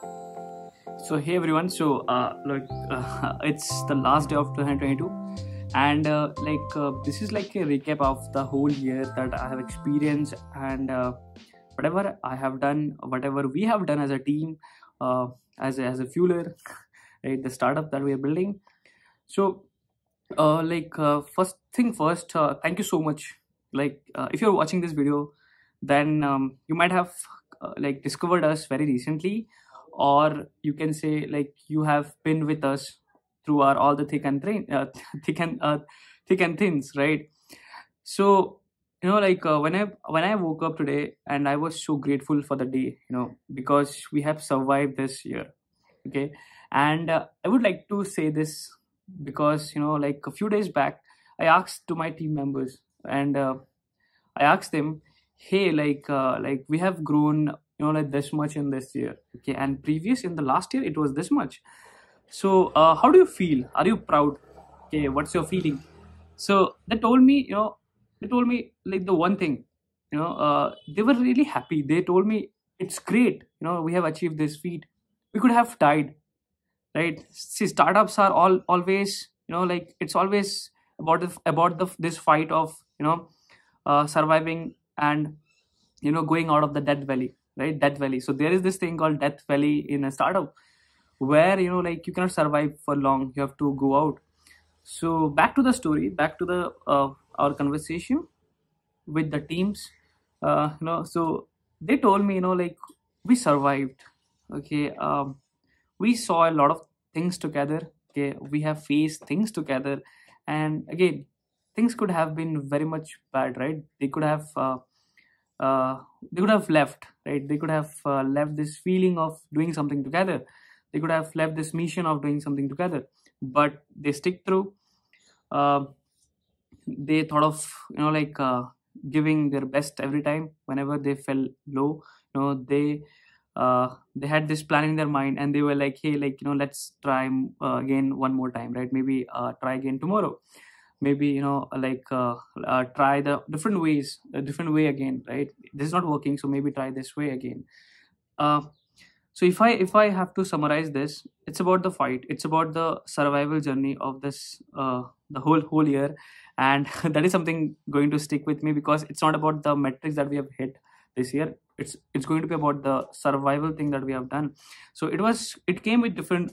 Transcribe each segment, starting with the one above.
So hey everyone, it's the last day of 2022, and this is like a recap of the whole year that I have experienced, and whatever I have done, whatever we have done as a team, as a Fueler, right, the startup that we are building. So first thing first, thank you so much. If you're watching this video, then you might have discovered us very recently, or you can say like you have been with us through our all the thick and thick and thins, right? So when I woke up today, and I was so grateful for the day, because we have survived this year. Okay, and I would like to say this because like a few days back, I asked to my team members, and I asked them, hey, like we have grown, like this much in this year. Okay, and previous in the last year it was this much. So how do you feel? Are you proud? Okay, what's your feeling? So they told me like the one thing, they were really happy. They told me it's great, we have achieved this feat. We could have died, right? See, startups are always, like it's always about the this fight of surviving, and going out of the death valley, right? Death valley. So there is this thing called death valley in a startup, where like you cannot survive for long, you have to go out. So back to the story, back to the our conversation with the teams. So they told me, like we survived. Okay, we saw a lot of things together. Okay, we have faced things together, and again, things could have been very much bad, right? They could have left, right? They could have left this feeling of doing something together. They could have left this mission of doing something together, but they stick through. uh, they thought of giving their best every time whenever they fell low. They had this plan in their mind, and they were like, hey, like let's try again one more time, right? Maybe try again tomorrow. Maybe try the different ways, a different way again, right? This is not working, so maybe try this way again. uh, so if I have to summarize this, it's about the fight, it's about the survival journey of this the whole year. And that is something going to stick with me, because it's not about the metrics that we have hit this year. It's going to be about the survival thing that we have done. So it came with different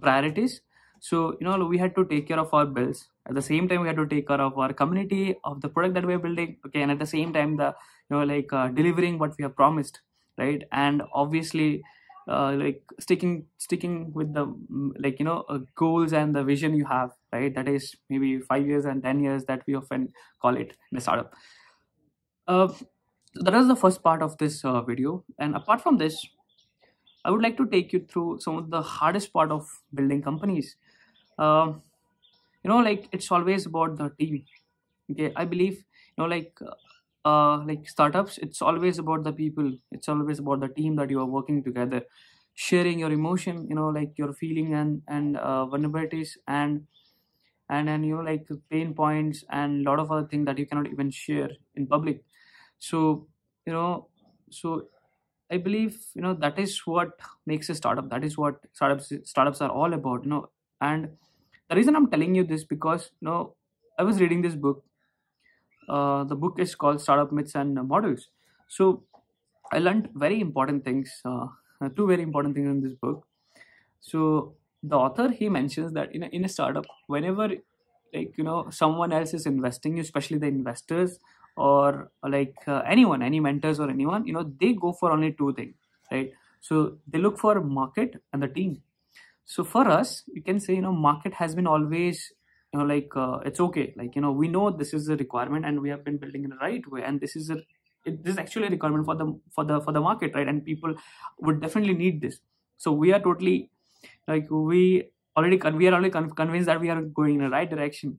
priorities. So we had to take care of our bills. At the same time, we had to take care of our community, of the product that we are building. Okay, and at the same time, the delivering what we have promised, right? And obviously sticking with the goals and the vision you have, right? That is maybe 5 years and 10 years that we often call it in a startup. So that was the first part of this video, and apart from this, I would like to take you through some of the hardest part of building companies. um, like it's always about the team. Okay, I believe like startups, it's always about the people, it's always about the team that you are working together, sharing your emotion, like your feeling and vulnerabilities, and like pain points and a lot of other things that you cannot even share in public. So you know so I believe that is what makes a startup. That is what startups are all about. And the reason I'm telling you this, because I was reading this book. The book is called Startup Myths and Models. So I learned very important things, two very important things in this book. So the author, he mentions that in a startup, whenever someone else is investing, especially the investors, or anyone, any mentors or anyone, they go for only two things, right? So they look for market and the team. So for us, you can say market has been always it's okay, we know this is a requirement, and we have been building in the right way, and this is actually a requirement for the market, right? And people would definitely need this. So we are totally we are already convinced that we are going in the right direction.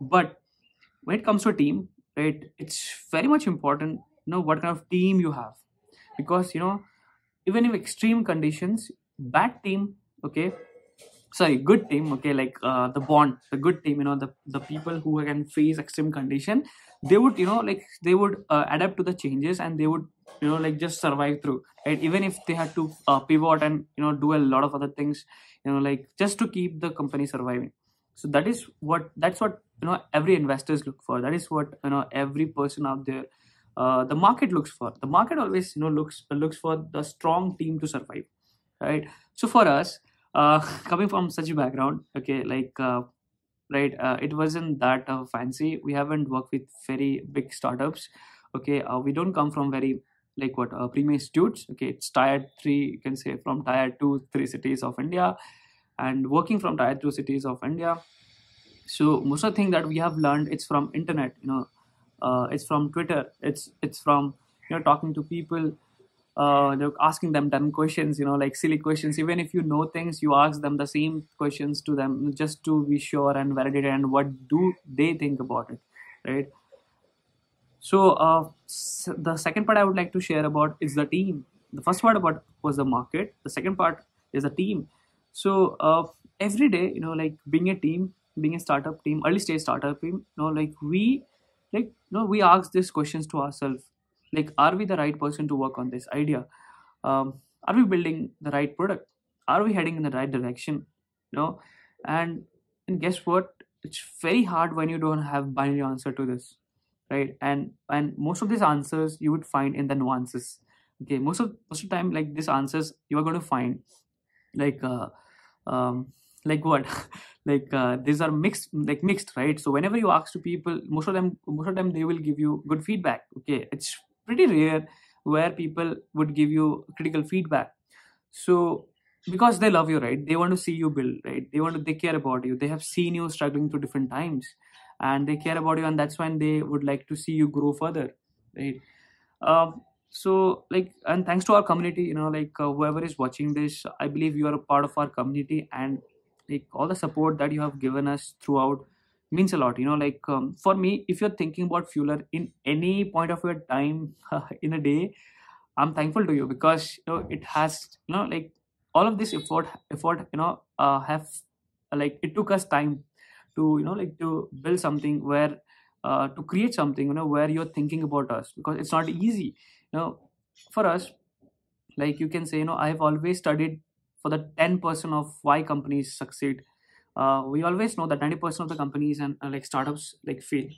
But when it comes to a team, right, it's very much important what kind of team you have. Because even in extreme conditions, bad team, okay, sorry, good team, okay, like the bond, the good team, the people who can face extreme condition, they would, like they would adapt to the changes, and they would, like just survive through, right? Even if they had to pivot and do a lot of other things, like just to keep the company surviving. So that's what every investors look for. That is what every person out there, the market looks for. The market always looks for the strong team to survive, right? So for us, coming from such a background, okay, like right, it wasn't that fancy. We haven't worked with very big startups, okay. We don't come from very, like what, premium institutes, okay. It's tier 3, you can say, from tier 2 3 cities of India, and working from tier 2 cities of India. So most of the thing that we have learned, it's from internet, it's from Twitter, it's from talking to people, they're asking them 10 questions, like silly questions. Even if you know things, you ask them the same questions to them, just to be sure and validate, and what do they think about it, right? So the second part I would like to share about is the team. The first part about was the market. The second part is the team. So every day, like being a team, being a startup team, early stage startup team, we ask these questions to ourselves. Like, are we the right person to work on this idea? Are we building the right product? Are we heading in the right direction? You know, and guess what? It's very hard when you don't have binary answer to this, right? And most of these answers you would find in the nuances. Okay, most of the time, like these answers you are going to find, like um like what, like these are mixed, right? So whenever you ask to people, most of them they will give you good feedback, okay. It's pretty rare where people would give you critical feedback. So because they love you, right, they want to see you build, right, they care about you, they have seen you struggling through different times, and they care about you, and that's when they would like to see you grow further, right? So like, and thanks to our community, like whoever is watching this, I believe you are a part of our community, and like all the support that you have given us throughout means a lot, like for me, if you're thinking about Fueler in any point of your time in a day, I'm thankful to you, because it has, like all of this effort, have, like it took us time to, like to build something where, to create something, where you're thinking about us, because it's not easy, for us. Like you can say, I've always studied for the 10% of why companies succeed. We always know that 90% of the companies and like startups like fail.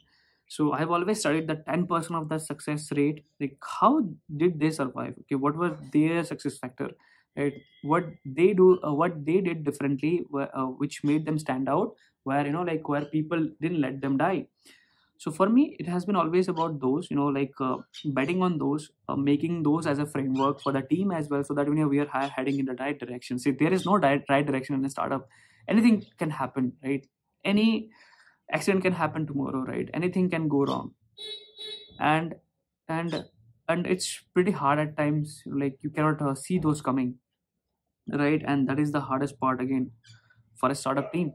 So I've always studied the 10% of the success rate. Like how did they survive? Okay, what was their success factor? Right, what they did differently, which made them stand out, where like where people didn't let them die. So for me, it has been always about those, like betting on those, making those as a framework for the team as well, so that we are heading in the right direction. See, there is no right direction in a startup. Anything can happen, right? Any accident can happen tomorrow, right? Anything can go wrong, and and and it's pretty hard at times. Like you cannot see those coming, right? And that is the hardest part again for a startup team,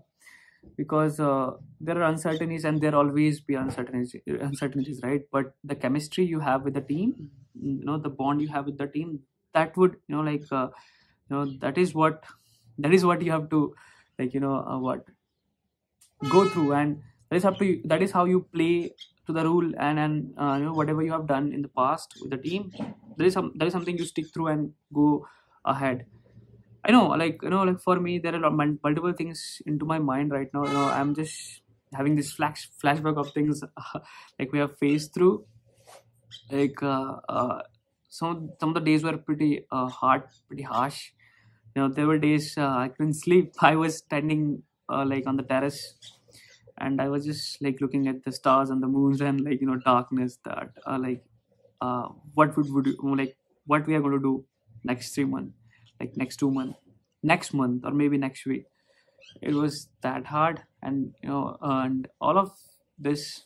because there are uncertainties, and there always be uncertainties, right? But the chemistry you have with the team, the bond you have with the team, that would, that is what you have to, like what go through, and that is how you play to the rule, and whatever you have done in the past with the team, there is something you stick through and go ahead. I know, like like for me, there are multiple things into my mind right now. I'm just having this flashback of things like we have faced through. Like some of the days were pretty hard, pretty harsh. There were days I couldn't sleep. I was standing like on the terrace, and I was just like looking at the stars and the moons, and like darkness. That like what would like what we are going to do next 3 months, like next 2 months, next month, or maybe next week. It was that hard, and and all of this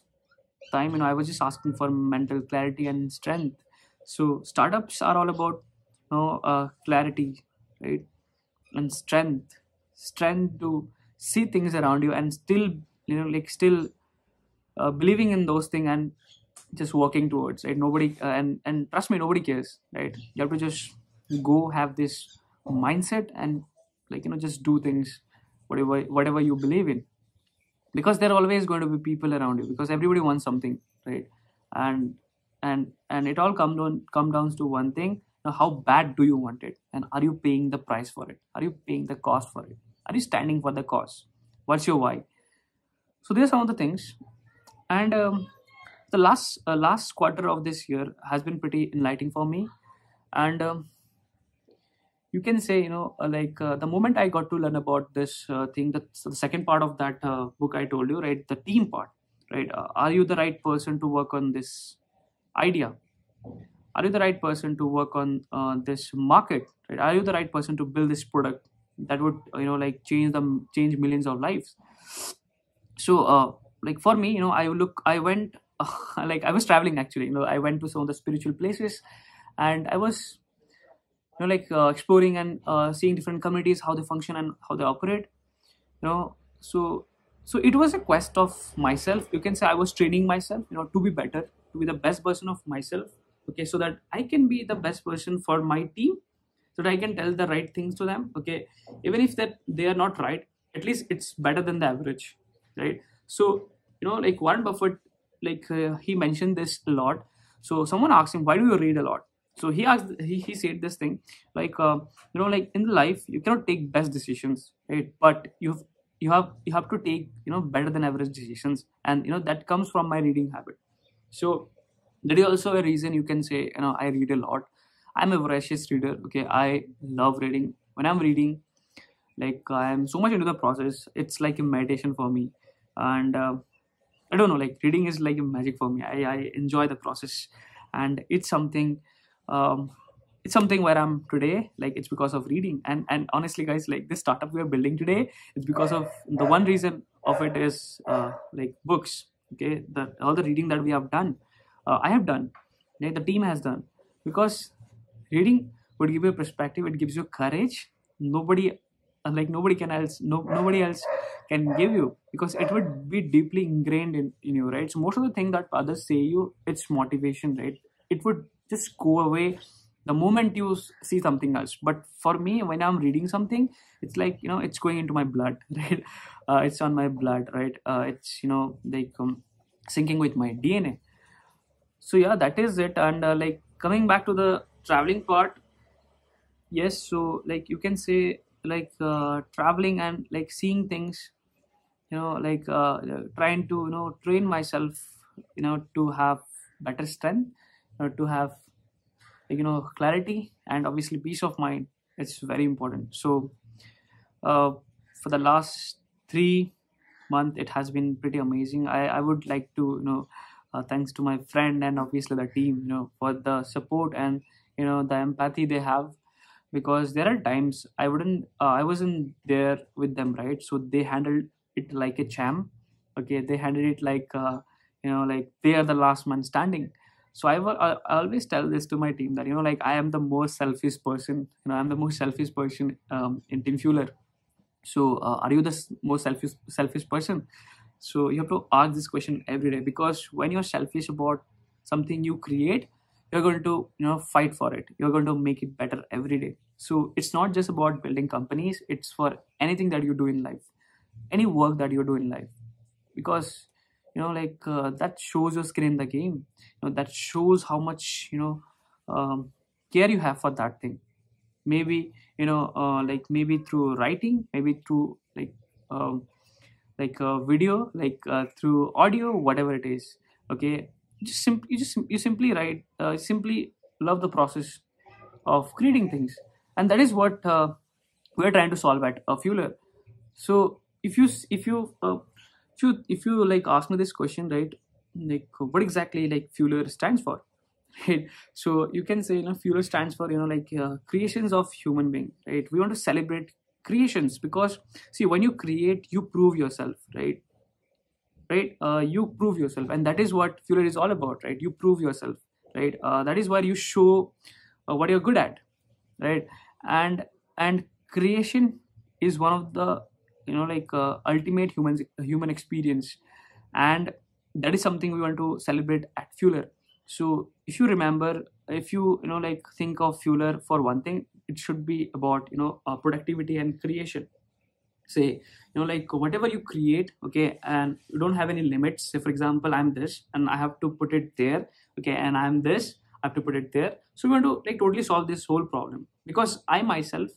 time, I was just asking for mental clarity and strength. So startups are all about clarity, right? And strength to see things around you, and still like still believing in those things, and just working towards, right? Nobody and trust me, nobody cares, right? You have to just go have this mindset, and like just do things whatever you believe in, because there are always going to be people around you, because everybody wants something, right? and and it all come down to one thing. Now, how bad do you want it, and are you paying the price for it? Are you paying the cost for it? Are you standing for the cost? What's your why? So there's some of the things. And the last quarter of this year has been pretty enlightening for me. And you can say, the moment I got to learn about this thing, that's the second part of that book I told you, right? The team part, right? Are you the right person to work on this idea? Are you the right person to work on this market, right? Are you the right person to build this product that would change millions of lives? So like for me, I went like I was traveling actually. I went to some of the spiritual places, and I was exploring and seeing different communities, how they function and how they operate. So it was a quest of myself, you can say. I was training myself, to be better, to be the best version of myself, okay, so that I can be the best person for my team, so that I can tell the right things to them, okay, even if that they are not right, at least it's better than the average, right? So like Warren Buffett, he mentioned this a lot. So someone asked him, why do you read a lot? So he said this thing, like in life you cannot take best decisions, right? But you have to take better than average decisions, and that comes from my reading habit. So that is also a reason, you can say, I read a lot. I'm a voracious reader, okay. I love reading. When I'm reading, like I am so much into the process, it's like a meditation for me. And I don't know, like reading is like a magic for me. I enjoy the process, and um, it's something where I'm today. Like it's because of reading. And honestly, guys, like this startup we are building today, it's because of the one reason of it is like books. Okay, all the reading that we have done, I have done, like the team has done, because reading would give you a perspective. It gives you courage. Nobody can else. Nobody else can give you, because it would be deeply ingrained in you, right? So most of the thing that others say you, it's motivation, right? It would just go away the moment you see something else. But for me, when I'm reading something, it's like it's going into my blood, right? It's on my blood, right? It's syncing with my DNA. So yeah, that is it. And like coming back to the traveling part, yes. So like you can say, traveling and like seeing things, trying to train myself, to have better strength, to have clarity, and obviously peace of mind. It's very important. So uh, for the last 3 months, it has been pretty amazing. I would like to thanks to my friend and obviously the team, for the support and the empathy they have. Because there are times I wasn't there with them, right? So they handled it like a champ, okay. They handled it like like they are the last man standing. So I always tell this to my team, that like I am the most selfish person, I'm the most selfish person in Team Fueler. So are you the most selfish person? So you have to ask this question every day, because when you're selfish about something you create, you're going to fight for it. You're going to make it better every day. So it's not just about building companies, it's for anything that you do in life, any work that you do in life. Because that shows your skin in the game. That shows how much care you have for that thing. Maybe maybe through writing, maybe through um, video, through audio, whatever it is, okay. You simply write, simply love the process of creating things. And that is what we're trying to solve at Fueler. So if you like ask me this question, right, like what exactly like Fueler stands for, right? So you can say Fueler stands for creations of human being, right? We want to celebrate creations, because see, when you create, you prove yourself, right? You prove yourself, and that is what Fueler is all about, right? You prove yourself, right? That is where you show what you're good at, right? And and creation is one of the ultimate human experience, and that is something we want to celebrate at Fueler. So if you remember, if you think of Fueler for one thing, it should be about productivity and creation. say, like whatever you create, okay, and you don't have any limits. Say for example, I'm this and I have to put it there, okay, and I'm this, I have to put it there. So we want to like totally solve this whole problem, because I myself,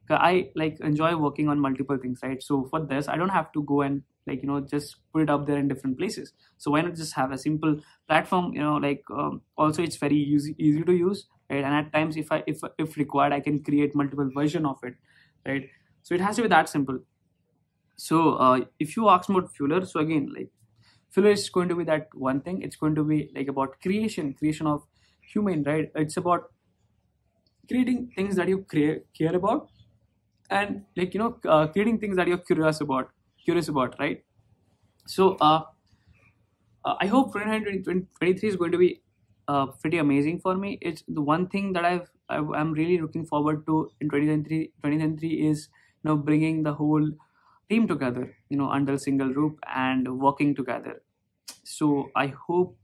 I like enjoy working on multiple things, right? So for this I don't have to go and like just put it up there in different places. So why not just have a simple platform, like also it's very easy to use, right? And at times if required, I can create multiple version of it, right? So it has to be that simple. So if you ask about Fueler, so again, like Fueler is going to be that one thing. It's going to be like about creation of human, right? It's about creating things that you care about, and like creating things that you're curious about, right? So I hope 2023 is going to be pretty amazing for me. It's the one thing that I'm really looking forward to in 2023 is bringing the whole team together, under a single roof and working together. So I hope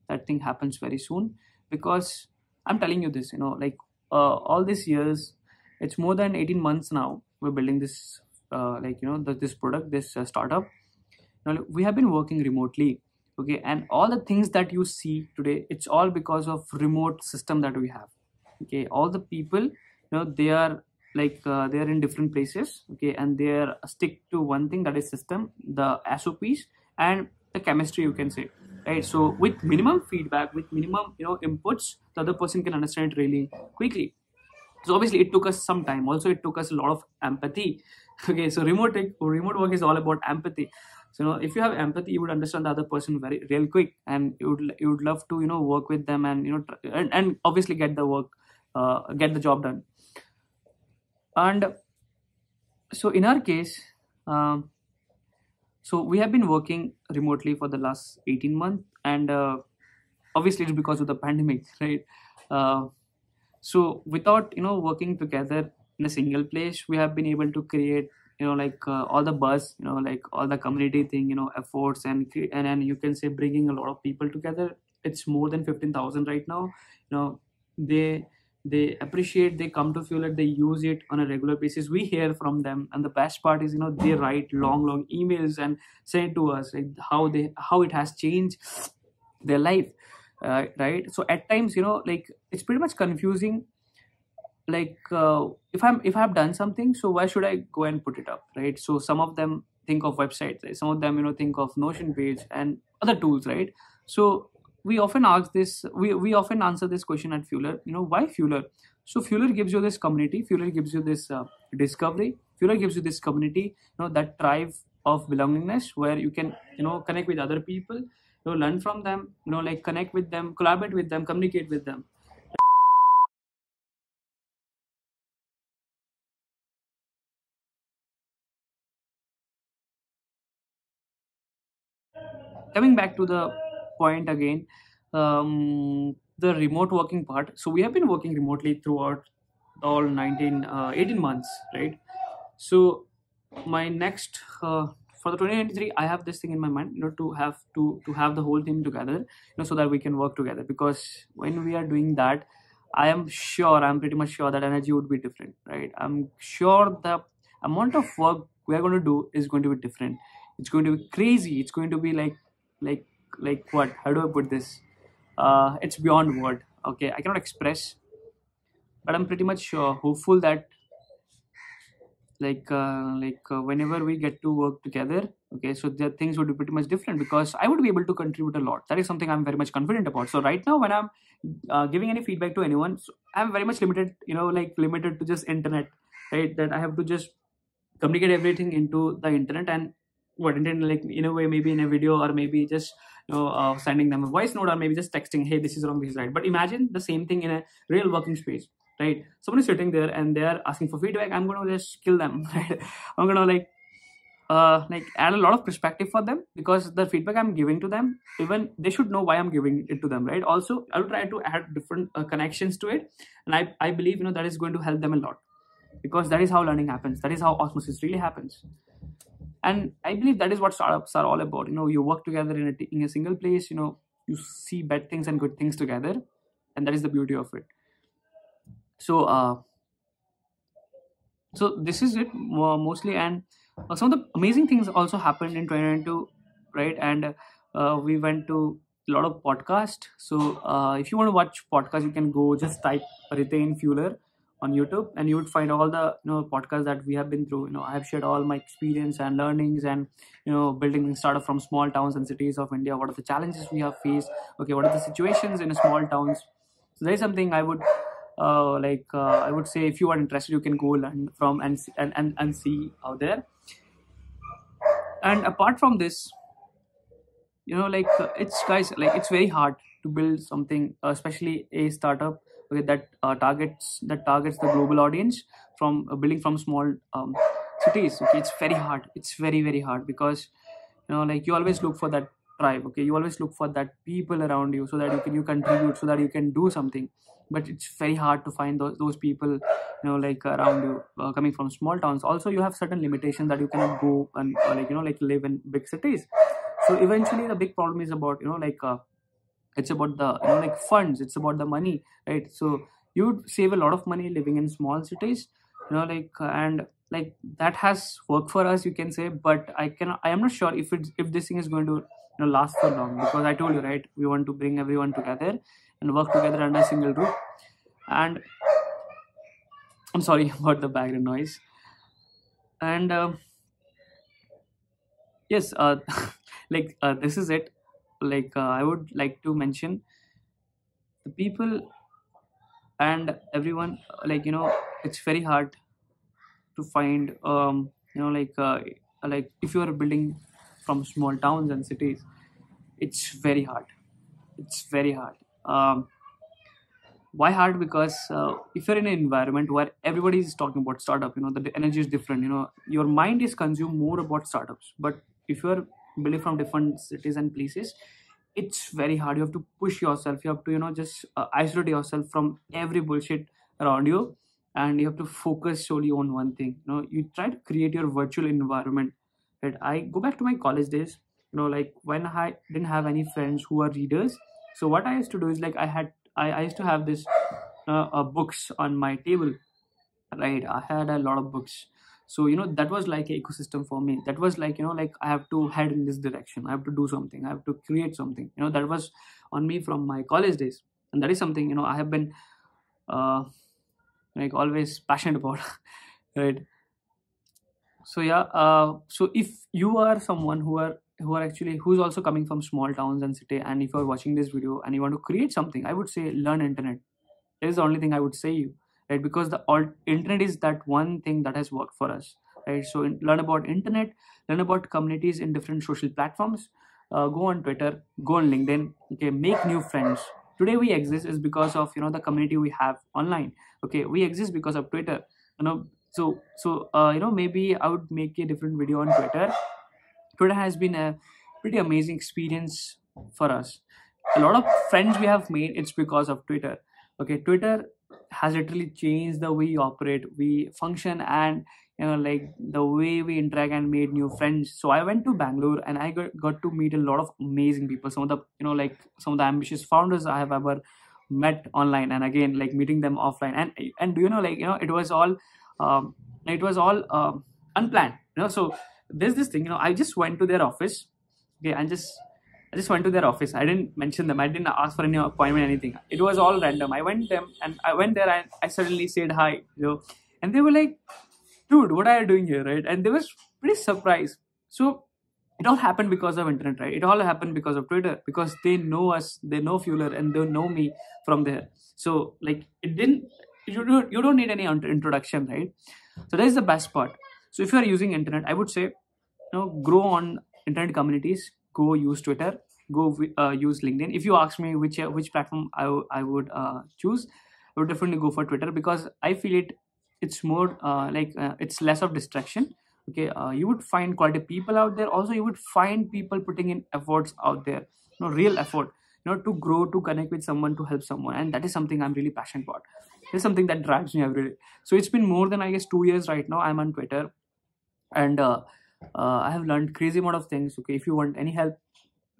that thing happens very soon, because I'm telling you this, like all these years, it's more than 18 months now we're building this like this product, this startup. Now we have been working remotely, okay, and all the things that you see today, it's all because of remote system that we have, okay. All the people, they are like they are in different places, okay, and they are stick to one thing, that is system, the SOPs, and the chemistry, you can say, right? So with minimum feedback, with minimum inputs, the other person can understand it really quickly. So obviously it took us some time, also it took us a lot of empathy. Okay, so remote work is all about empathy. So if you have empathy, you would understand the other person very real quick, and you would love to work with them, and and obviously get the work, get the job done. And so in our case, um, so we have been working remotely for the last 18 months, and obviously it's because of the pandemic, right? uh, so without working together in a single place, we have been able to create like all the buzz, like all the community thing, efforts, and you can say bringing a lot of people together. It's more than 15,000 right now. They they appreciate, they come to feel that they use it on a regular basis. We hear from them, and the best part is they write long emails and say to us like how it has changed their life, right? So at times, like it's pretty much confusing, like if I've done something, so why should I go and put it up, right? So some of them think of websites, right? Some of them think of Notion page and other tools, right? So we often answer this question at Fueler, why Fueler? So Fueler gives you this community, Fueler gives you this discovery, Fueler gives you this community, that drive of belongingness, where you can connect with other people, learn from them, like connect with them, collaborate with them, communicate with them. Coming back to the point again, the remote working part. So we have been working remotely throughout all 18 months, right? So my next for the 2023, I have this thing in my mind, to have the whole team together, so that we can work together, because when we are doing that, I'm pretty much sure that energy would be different, right? I'm sure the amount of work we are going to do is going to be different. It's going to be crazy. It's going to be like what, how do I put this? It's beyond word, okay, I cannot express, but I'm pretty much sure, hopeful that whenever we get to work together, okay, so the things would be pretty much different, because I would be able to contribute a lot. That is something I'm very much confident about. So right now, when I'm giving any feedback to anyone, so I'm very much limited, limited to just internet, right? That I have to just communicate everything into the internet, and what internet, like in a way, maybe in a video, or maybe just sending them a voice note, or maybe just texting, hey, this is wrong, this is right. But imagine the same thing in a real working space, right? Someone is sitting there and they are asking for feedback, I'm going to just kill them, right? I'm going to like add a lot of perspective for them, because the feedback I'm giving to them, even they should know why I'm giving it to them, right? Also I'll try to add different connections to it, and I believe that is going to help them a lot, because that is how learning happens, that is how osmosis really happens. And I believe that is what startups are all about. You work together in a single place, you see bad things and good things together, and that is the beauty of it. So so this is it, mostly. And Some of the amazing things also happened in 2022, right? And we went to a lot of podcast. So if you want to watch podcast, you can go just type Riten Fueler on YouTube, and you would find all the podcasts that we have been through. I have shared all my experience and learnings, and building startup from small towns and cities of India. What are the challenges we have faced? Okay, what are the situations in small towns? So there is something I would I would say, if you are interested, you can go learn from and see out there. And apart from this, it's guys, like it's very hard to build something, especially a startup, okay, that targets the global audience, from building from small cities. Okay, it's very hard, it's very hard, because like you always look for that tribe. Okay, you always look for that people around you, so that you contribute, so that you can do something. But it's very hard to find those people, around you, coming from small towns. Also, you have certain limitations that you cannot go and live in big cities. So eventually the big problem is about it's about the funds, it's about the money, right? So you would save a lot of money living in small cities, and like that has worked for us, you can say. But I am not sure if this thing is going to last for long, because I told you, right, we want to bring everyone together and work together under a single roof. And I'm sorry about the background noise. And yes, this is it. I would like to mention the people and everyone, it's very hard to find, if you are building from small towns and cities, it's very hard, it's very hard. Why hard? Because if you're in an environment where everybody is talking about startup, the energy is different. Your mind is consumed more about startups. But if you're building from different cities and places, it's very hard. You have to push yourself, you have to just isolate yourself from every bullshit around you, and you have to focus solely on one thing. You try to create your virtual environment, right? I go back to my college days, when I didn't have any friends who are readers. So what I used to do is, I used to have this books on my table, right? I had a lot of books. So that was like an ecosystem for me. That was like I have to head in this direction, I have to do something, I have to create something. That was on me from my college days. And that is something I have been always passionate about. Right? So yeah, so if you are someone who's also coming from small towns and city, and if you're watching this video and you want to create something, I would say learn internet. That is the only thing I would say you, right? Because the internet is that one thing that has worked for us, right? So learn about internet, learn about communities in different social platforms. Go on Twitter, go on LinkedIn. Okay, make new friends. Today we exist is because of the community we have online. Okay, we exist because of Twitter. Maybe I would make a different video on Twitter. Twitter has been a pretty amazing experience for us. A lot of friends we have made, it's because of Twitter. Okay, Twitter has literally changed the way we operate, we function, and the way we interact, and made new friends. So I went to Bangalore, and I got to meet a lot of amazing people. Some of the some of the ambitious founders I have ever met online, and again, meeting them offline. And it was all unplanned. So there's this thing. I just went to their office. Okay, I just went to their office. I didn't mention them. I didn't ask for any appointment, anything. It was all random. I went there, and I suddenly said hi, and they were like, "Dude, what are you doing here?" Right? And they were pretty surprised. So it all happened because of internet, right? It all happened because of Twitter, because they know us, they know Fueler, and they know me from there. So it didn't. You don't need any introduction, right? So that is the best part. So if you are using internet, I would say, grow on internet communities. Go use Twitter. Go use LinkedIn. If you ask me which platform I would choose, I would definitely go for Twitter, because I feel it's more it's less of distraction. Okay, you would find quality people out there. Also, you would find people putting in efforts out there. Real effort. To grow, to connect with someone, to help someone, and that is something I'm really passionate about. It's something that drives me every day. So it's been more than, I guess, 2 years right now I'm on Twitter, and I have learned crazy amount of things. Okay, if you want any help,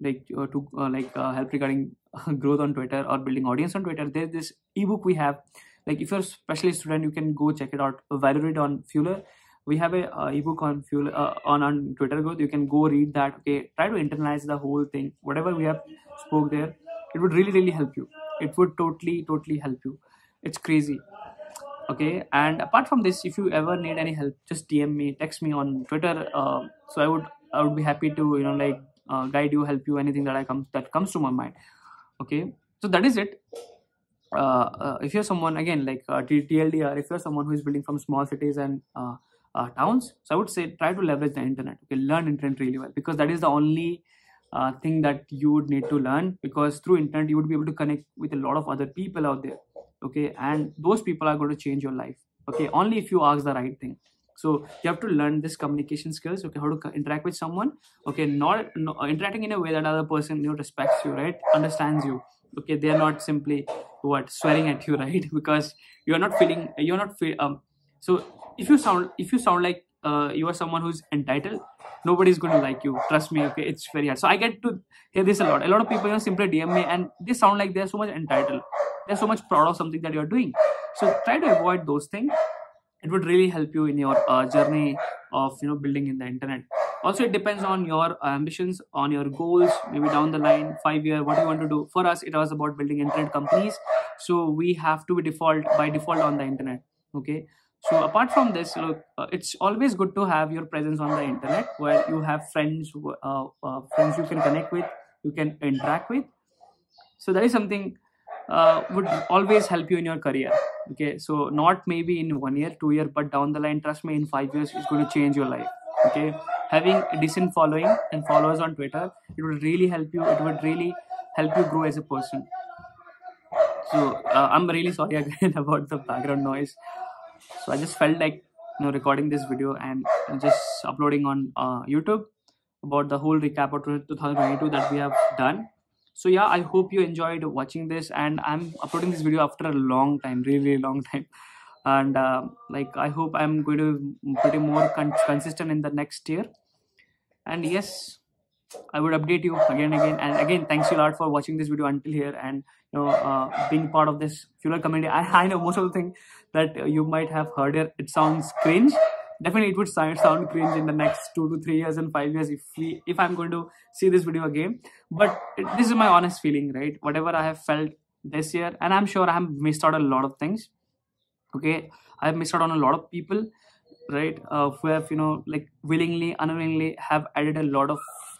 help regarding growth on Twitter or building audience on Twitter, there's this ebook we have. If you're a specialist student, you can go check it out. Value it on Fueler. we have a ebook on Fuel on Twitter growth. You can go read that. Okay, try to internalize the whole thing. Whatever we have spoke there, it would really help you. It would totally help you. It's crazy. Okay, and apart from this, if you ever need any help, just DM me, text me on Twitter. So I would be happy to guide you, help you, anything that comes to my mind. Okay, so that is it. If you're someone, again, like TLDR, if you're someone who is building from small cities and towns, so I would say try to leverage the internet. Okay, learn internet really well, because that is the only thing that you would need to learn, because through internet you would be able to connect with a lot of other people out there. Okay, and those people are going to change your life. Okay, only if you ask the right thing. So you have to learn this communication skills. Okay, how to interact with someone. Okay, not interacting in a way that other person respects you, right, understands you. Okay, they are not simply swearing at you, right? Because you're not so if you sound like you are someone who's entitled, nobody's going to like you, trust me. Okay, it's very hard. So I get to hear this a lot of people simply DM me and they sound like they're so much entitled, they're so much proud of something that you're doing. So try to avoid those things. It would really help you in your journey of building in the internet. Also, it depends on your ambitions, on your goals, maybe down the line, 5 year, what you want to do. For us, it was about building internet companies, so we have to be by default on the internet. Okay, so apart from this, it's always good to have your presence on the internet, where you have friends you can connect with, you can interact with. So that is something would always help you in your career. Okay, so not maybe in 1 year, 2 year, but down the line, trust me, in 5 years it's going to change your life. Okay, having a decent following and followers on Twitter, it would really help you. It would really help you grow as a person. So I'm really sorry again about the background noise. So I just felt like recording this video and just uploading on YouTube about the whole recap of 2022 that we have done. So yeah, I hope you enjoyed watching this, and I'm uploading this video after a long time, really long time. And I hope I'm going to pretty more consistent in the next year. And yes, I would update you again and again. Thanks a lot for watching this video until here, and being part of this Fueler community. I know most of the things that you might have heard here, it sounds cringe. Definitely it would sound cringe in the next 2 to 3 years and 5 years if I'm going to see this video again. But this is my honest feeling, right? Whatever I have felt this year, and I'm sure I have missed out a lot of things. Okay, I have missed out on a lot of people, right, who have willingly, unwillingly have added a lot of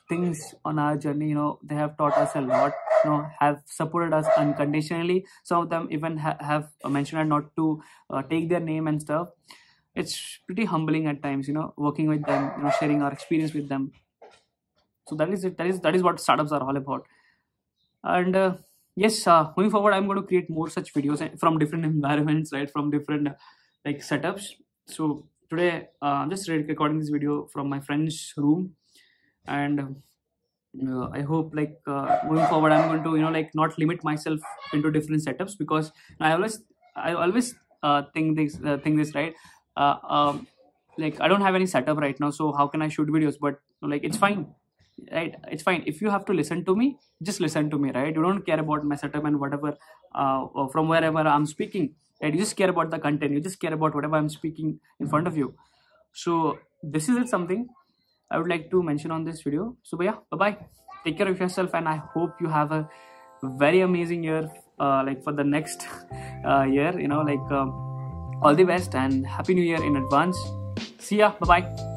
things on our journey. They have taught us a lot, have supported us unconditionally. Some of them even have mentioned not to take their name and stuff. It's pretty humbling at times, working with them, sharing our experience with them. So that is it. That is what startups are all about. And yes, moving forward, I'm going to create more such videos from different environments, right, from different setups. So today I'm just recording this video from my friend's room, and I hope moving forward I'm going to not limit myself into different setups, because I always think this, right. I don't have any setup right now, so how can I shoot videos? But it's fine, right? It's fine. If you have to listen to me, just listen to me, right? You don't care about my setup and whatever from wherever I'm speaking, right? You just care about the content. You just care about whatever I'm speaking in front of you. So this is something I would like to mention on this video. So yeah, bye-bye. Take care of yourself, and I hope you have a very amazing year for the next year. All the best and happy new year in advance. See ya. Bye bye.